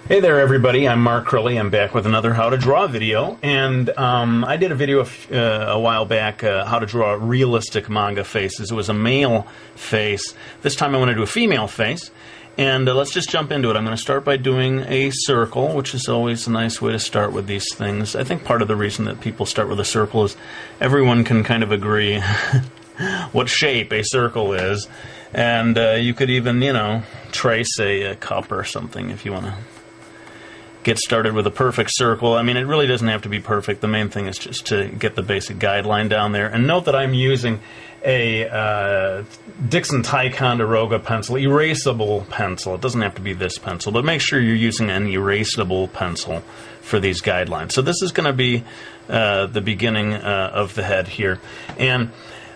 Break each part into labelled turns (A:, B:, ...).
A: Hey there everybody, I'm Mark Crilley. I'm back with another How to Draw video, and I did a video a while back, how to draw realistic manga faces. It was a male face. This time I want to do a female face, and let's just jump into it. I'm going to start by doing a circle, which is always a nice way to start with these things. I think part of the reason that people start with a circle is everyone can kind of agree what shape a circle is, and you could even, you know, trace a cup or something if you want to get started with a perfect circle. I mean, it really doesn't have to be perfect. The main thing is just to get the basic guideline down there. And note that I'm using a Dixon Ticonderoga pencil, erasable pencil. It doesn't have to be this pencil, but make sure you're using an erasable pencil for these guidelines. So this is going to be the beginning of the head here. And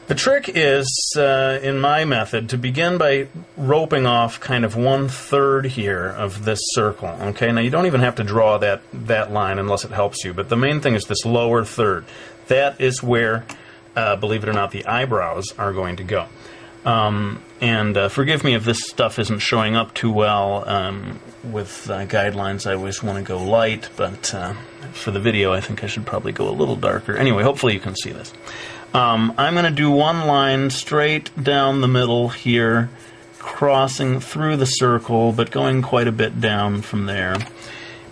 A: the trick is, in my method, to begin by roping off kind of 1/3 here of this circle. Okay, now you don't even have to draw that line unless it helps you, but the main thing is this lower third. That is where, believe it or not, the eyebrows are going to go. Forgive me if this stuff isn't showing up too well with guidelines. I always want to go light, but for the video I think I should probably go a little darker. Anyway, hopefully you can see this. I'm going to do one line straight down the middle here, crossing through the circle, but going quite a bit down from there.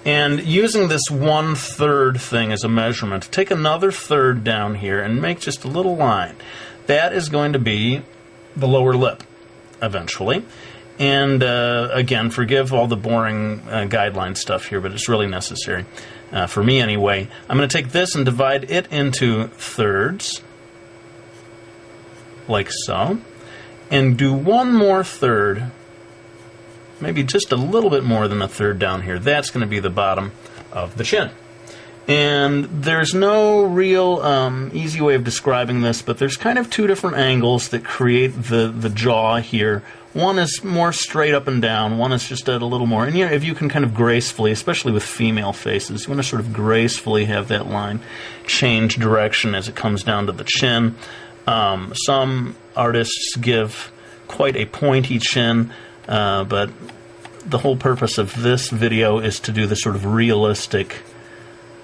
A: And using this 1/3 thing as a measurement, take another third down here and make just a little line. That is going to be the lower lip, eventually. And again, forgive all the boring guideline stuff here, but it's really necessary, for me anyway. I'm going to take this and divide it into thirds, like so, and do one more third, maybe just a little bit more than a third down here. That's going to be the bottom of the chin. And there's no real easy way of describing this, but there's kind of two different angles that create the jaw here. One is more straight up and down, one is just at a little more. And you know, if you can kind of gracefully, especially with female faces, you want to sort of gracefully have that line change direction as it comes down to the chin. Some artists give quite a pointy chin, but the whole purpose of this video is to do the sort of realistic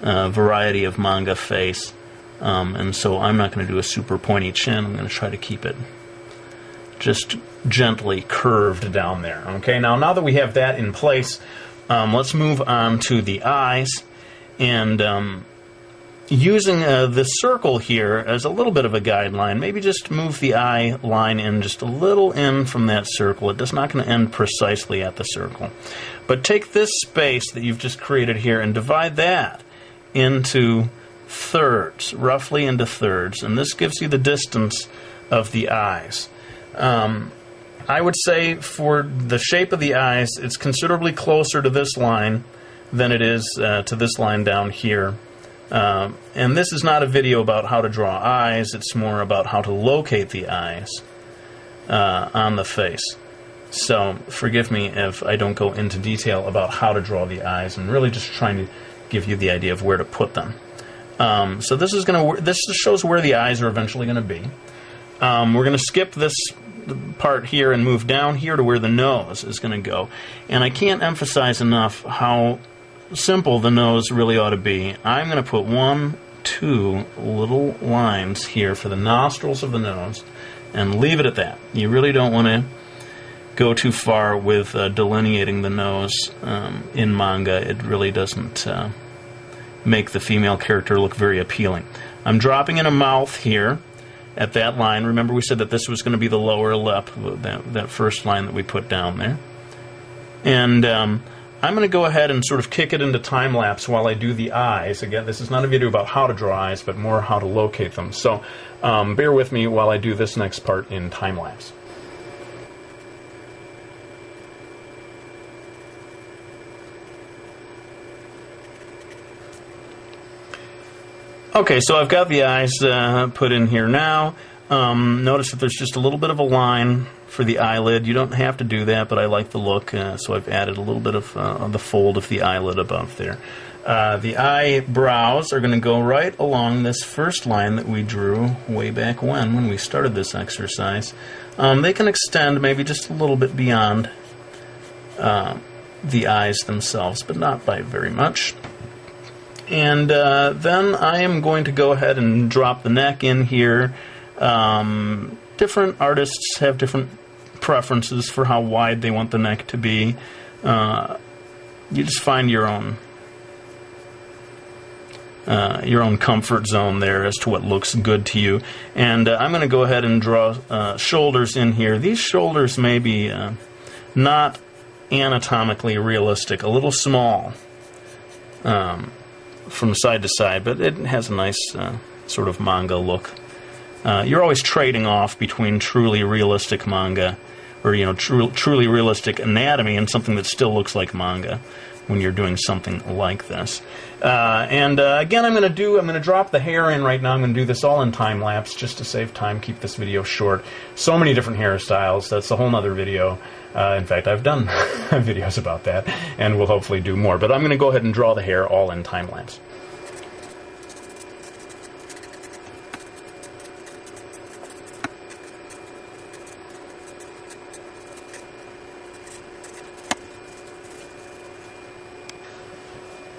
A: variety of manga face, and so I'm not going to do a super pointy chin. I'm going to try to keep it just gently curved down there. Okay, now that we have that in place, let's move on to the eyes, and using this circle here as a little bit of a guideline, maybe just move the eye line in just a little in from that circle. It's not going to end precisely at the circle. But take this space that you've just created here and divide that into thirds, roughly into thirds, and this gives you the distance of the eyes. I would say for the shape of the eyes, it's considerably closer to this line than it is to this line down here. And this is not a video about how to draw eyes, it's more about how to locate the eyes on the face. So forgive me if I don't go into detail about how to draw the eyes. I'm really just trying to give you the idea of where to put them. So this shows where the eyes are eventually going to be. We're going to skip this part here and move down here to where the nose is going to go. And I can't emphasize enough how simple the nose really ought to be. I'm going to put 1, 2 little lines here for the nostrils of the nose and leave it at that. You really don't want to go too far with delineating the nose in manga. It really doesn't make the female character look very appealing. I'm dropping in a mouth here at that line. Remember we said that this was going to be the lower lip, that first line that we put down there. And I'm going to go ahead and sort of kick it into time-lapse while I do the eyes. Again, this is not a video about how to draw eyes, but more how to locate them. So bear with me while I do this next part in time-lapse. Okay, so I've got the eyes put in here now. Notice that there's just a little bit of a line for the eyelid. You don't have to do that, but I like the look, so I've added a little bit of the fold of the eyelid above there. The eyebrows are going to go right along this first line that we drew way back when we started this exercise. They can extend maybe just a little bit beyond the eyes themselves, but not by very much. And then I am going to go ahead and drop the neck in here. Different artists have different preferences for how wide they want the neck to be. You just find your own comfort zone there as to what looks good to you. And I'm going to go ahead and draw shoulders in here. These shoulders may be not anatomically realistic, a little small from side to side, but it has a nice sort of manga look. You're always trading off between truly realistic manga, or truly realistic anatomy, and something that still looks like manga when you're doing something like this. Again, I'm going to drop the hair in right now. I'm going to do this all in time lapse just to save time, keep this video short. So many different hairstyles. That's a whole nother video. In fact, I've done videos about that, and we'll hopefully do more. But I'm going to go ahead and draw the hair all in time lapse.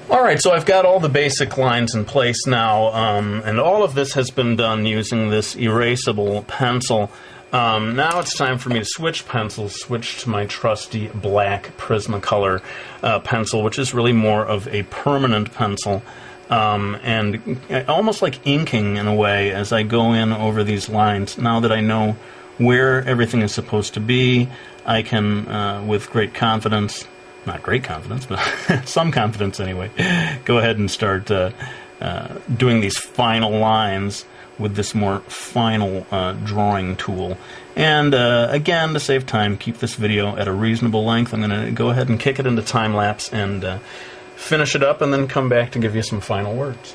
A: Alright, so I've got all the basic lines in place now, and all of this has been done using this erasable pencil. Now it's time for me to switch pencils, switch to my trusty black Prismacolor pencil, which is really more of a permanent pencil, and almost like inking in a way as I go in over these lines. Now that I know where everything is supposed to be, I can, with great confidence, not great confidence, but some confidence anyway, go ahead and start doing these final lines with this more final drawing tool. And again, to save time, keep this video at a reasonable length. I'm going to go ahead and kick it into time lapse and finish it up, and then come back to give you some final words.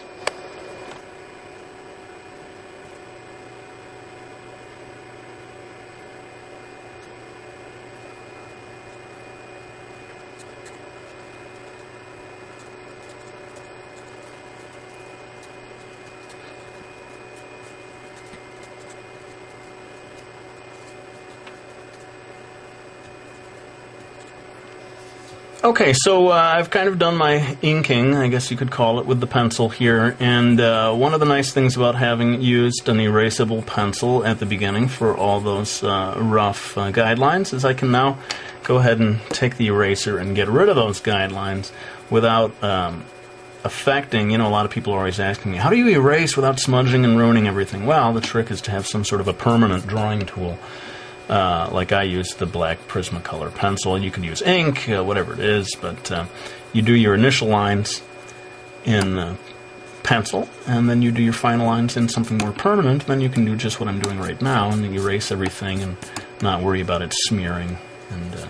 A: Okay, so I've kind of done my inking, I guess you could call it, with the pencil here, and one of the nice things about having used an erasable pencil at the beginning for all those rough guidelines is I can now go ahead and take the eraser and get rid of those guidelines without affecting, a lot of people are always asking me, how do you erase without smudging and ruining everything? Well, the trick is to have some sort of a permanent drawing tool. Like I use the black Prismacolor pencil. You could use ink, whatever it is, but you do your initial lines in pencil, and then you do your final lines in something more permanent. Then you can do just what I'm doing right now and erase everything and not worry about it smearing and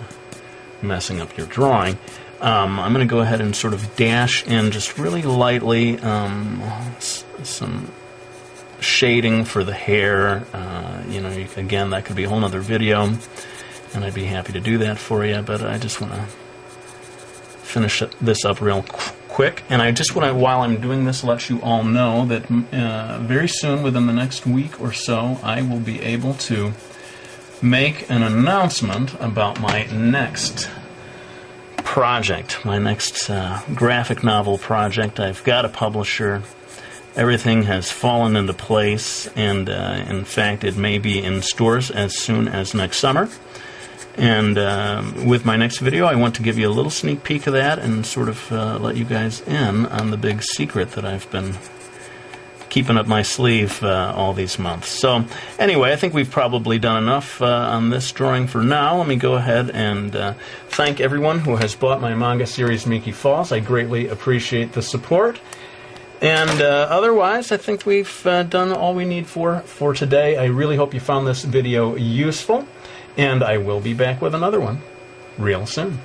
A: messing up your drawing. I'm going to go ahead and sort of dash in just really lightly some shading for the hair. Again, that could be a whole nother video, and I'd be happy to do that for you, but I just want to finish this up real quick. And I just want to, while I'm doing this, let you all know that very soon, within the next week or so, I will be able to make an announcement about my next project, my next graphic novel project. I've got a publisher. Everything has fallen into place, and in fact, it may be in stores as soon as next summer. And with my next video, I want to give you a little sneak peek of that and sort of let you guys in on the big secret that I've been keeping up my sleeve all these months. So anyway, I think we've probably done enough on this drawing for now. Let me go ahead and thank everyone who has bought my manga series Miki Falls. I greatly appreciate the support. And otherwise, I think we've done all we need for today. I really hope you found this video useful, and I will be back with another one real soon.